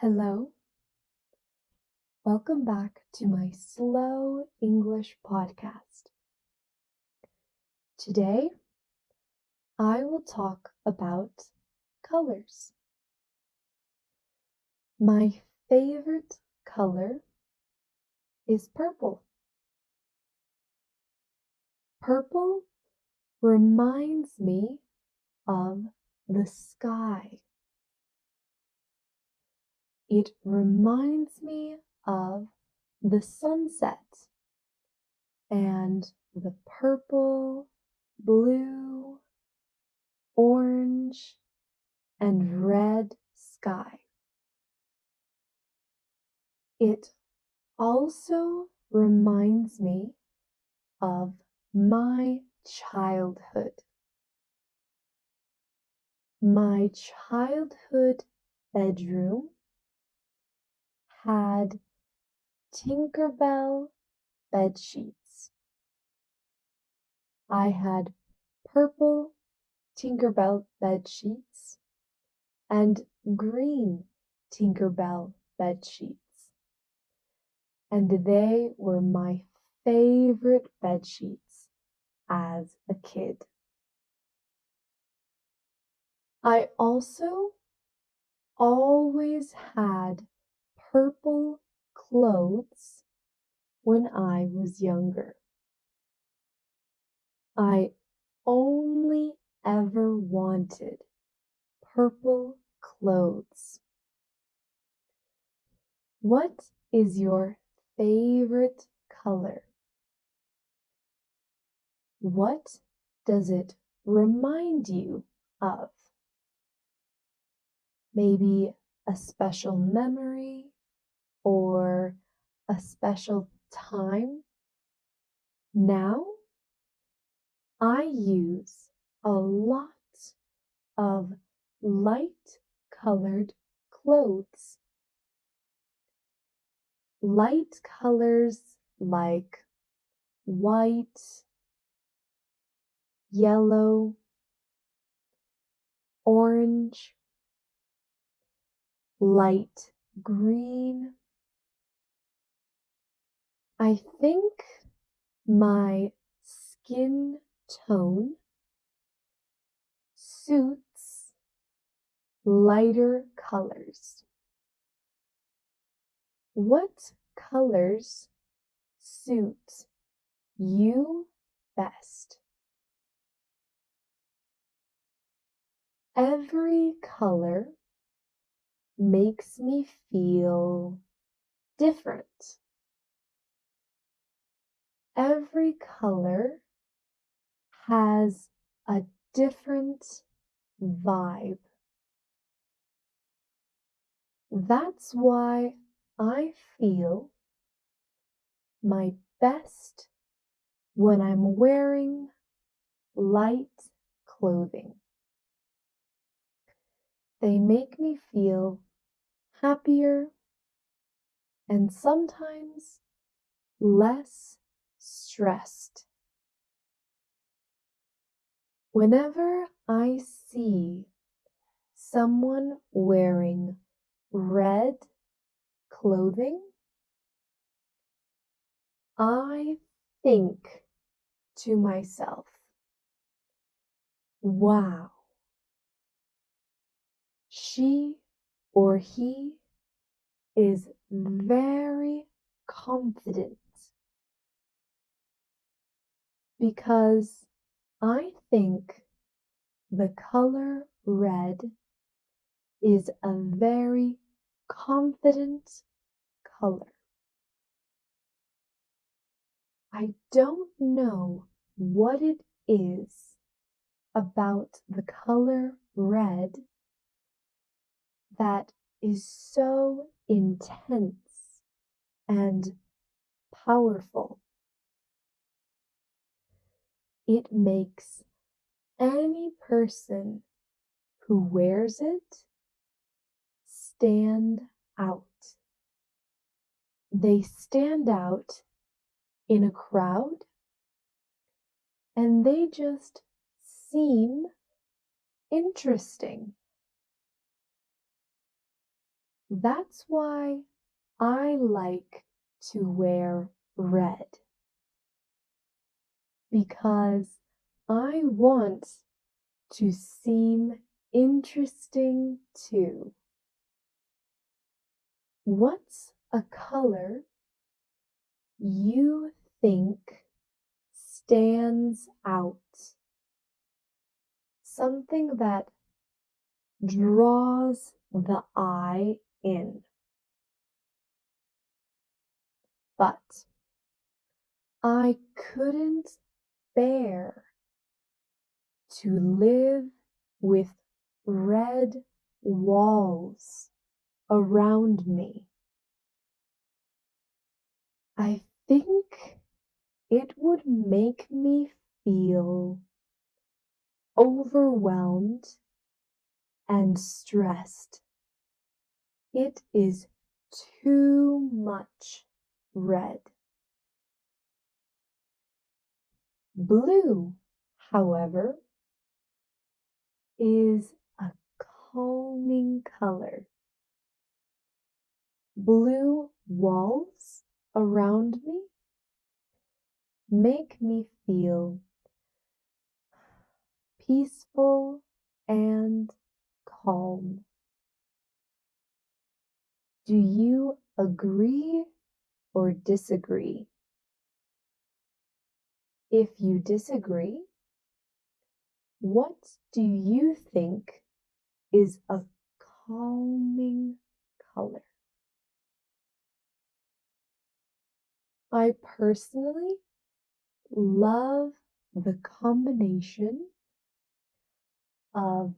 Hello, welcome back to my slow English podcast. Today, I will talk about colors. My favorite color is purple. Purple reminds me of the sky. It reminds me of the sunset and the purple, blue, orange, and red sky. It also reminds me of my childhood. My childhood bedroom had Tinkerbell bed sheets. I had purple Tinkerbell bed sheets and green Tinkerbell bed sheets, and they were my favorite bed sheets as a kid. I also always had purple clothes when I was younger. I only ever wanted purple clothes. What is your favorite color? What does it remind you of? Maybe a special memory or a special time? Now, I use a lot of light colored clothes. Light colors like white, yellow, orange, light green. I think my skin tone suits lighter colors. What colors suit you best? Every color makes me feel different. Every color has a different vibe. That's why I feel my best when I'm wearing light clothing. They make me feel happier and sometimes less stressed. Whenever I see someone wearing red clothing, I think to myself, wow, she or he is very confident, because I think the color red is a very confident color. I don't know what it is about the color red that is so intense and powerful. It makes any person who wears it stand out. They stand out in a crowd and they just seem interesting. That's why I like to wear red, because I want to seem interesting too. What's a color you think stands out? Something that draws the eye in. But I couldn't bear to live with red walls around me. I think it would make me feel overwhelmed and stressed. It is too much red. Blue, however, is a calming color. Blue walls around me make me feel peaceful and calm. Do you agree or disagree? If you disagree, what do you think is a calming color? I personally love the combination of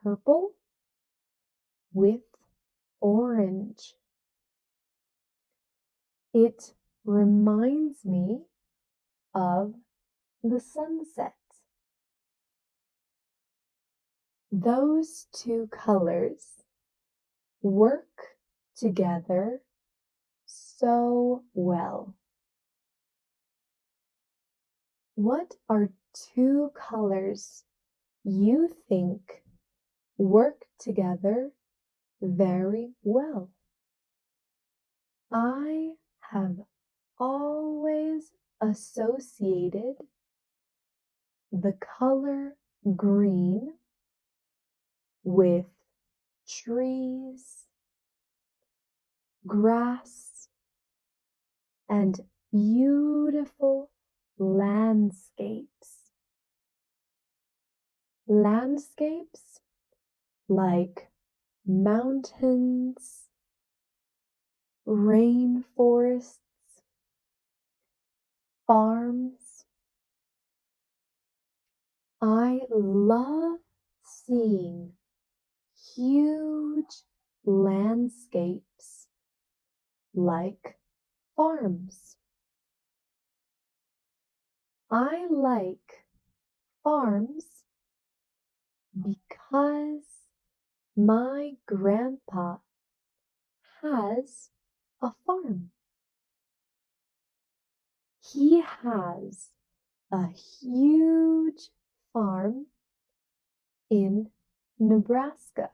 purple with orange. It reminds me of the sunset. Those two colors work together so well. What are two colors you think work together very well? I have always associated the color green with trees, grass, and beautiful landscapes. Landscapes like mountains, rainforests, farms. I love seeing huge landscapes like farms. I like farms because my grandpa has a farm. He has a huge farm in Nebraska.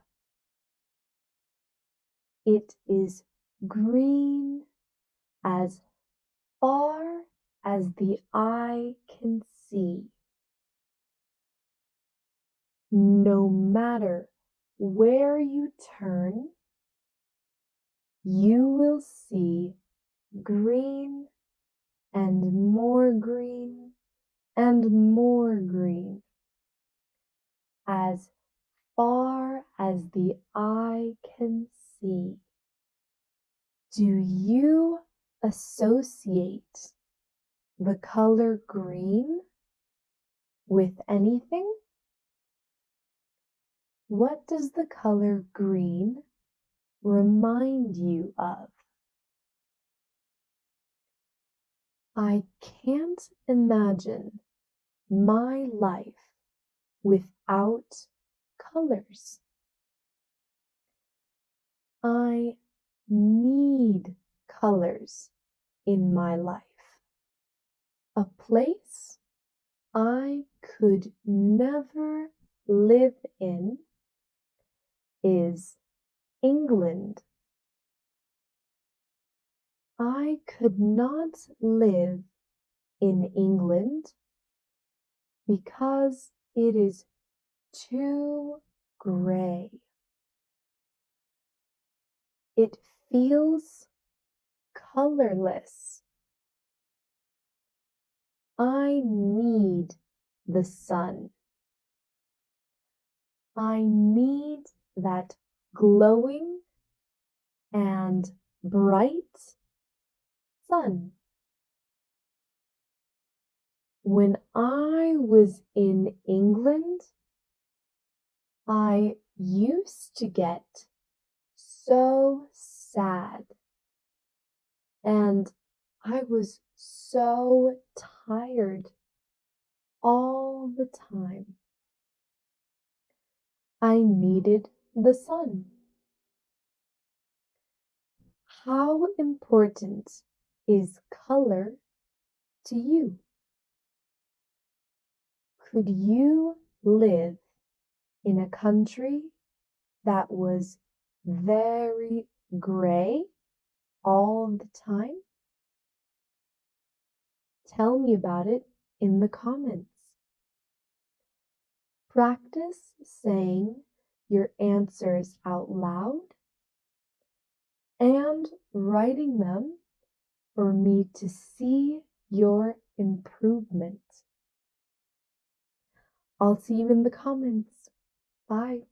It is green as far as the eye can see. No matter where you turn, you will see green and more green and more green as far as the eye can see. Do you associate the color green with anything? What does the color green remind you of? I can't imagine my life without colors. I need colors in my life. A place I could never live in is England. I could not live in England because it is too gray. It feels colorless. I need the sun. I need that glowing and bright sun. When I was in England, I used to get so sad and I was so tired all the time. I needed the sun. How important is color to you? Could you live in a country that was very gray all the time? Tell me about it in the comments. Practice saying your answers out loud and writing them for me to see your improvement. I'll see you in the comments. Bye.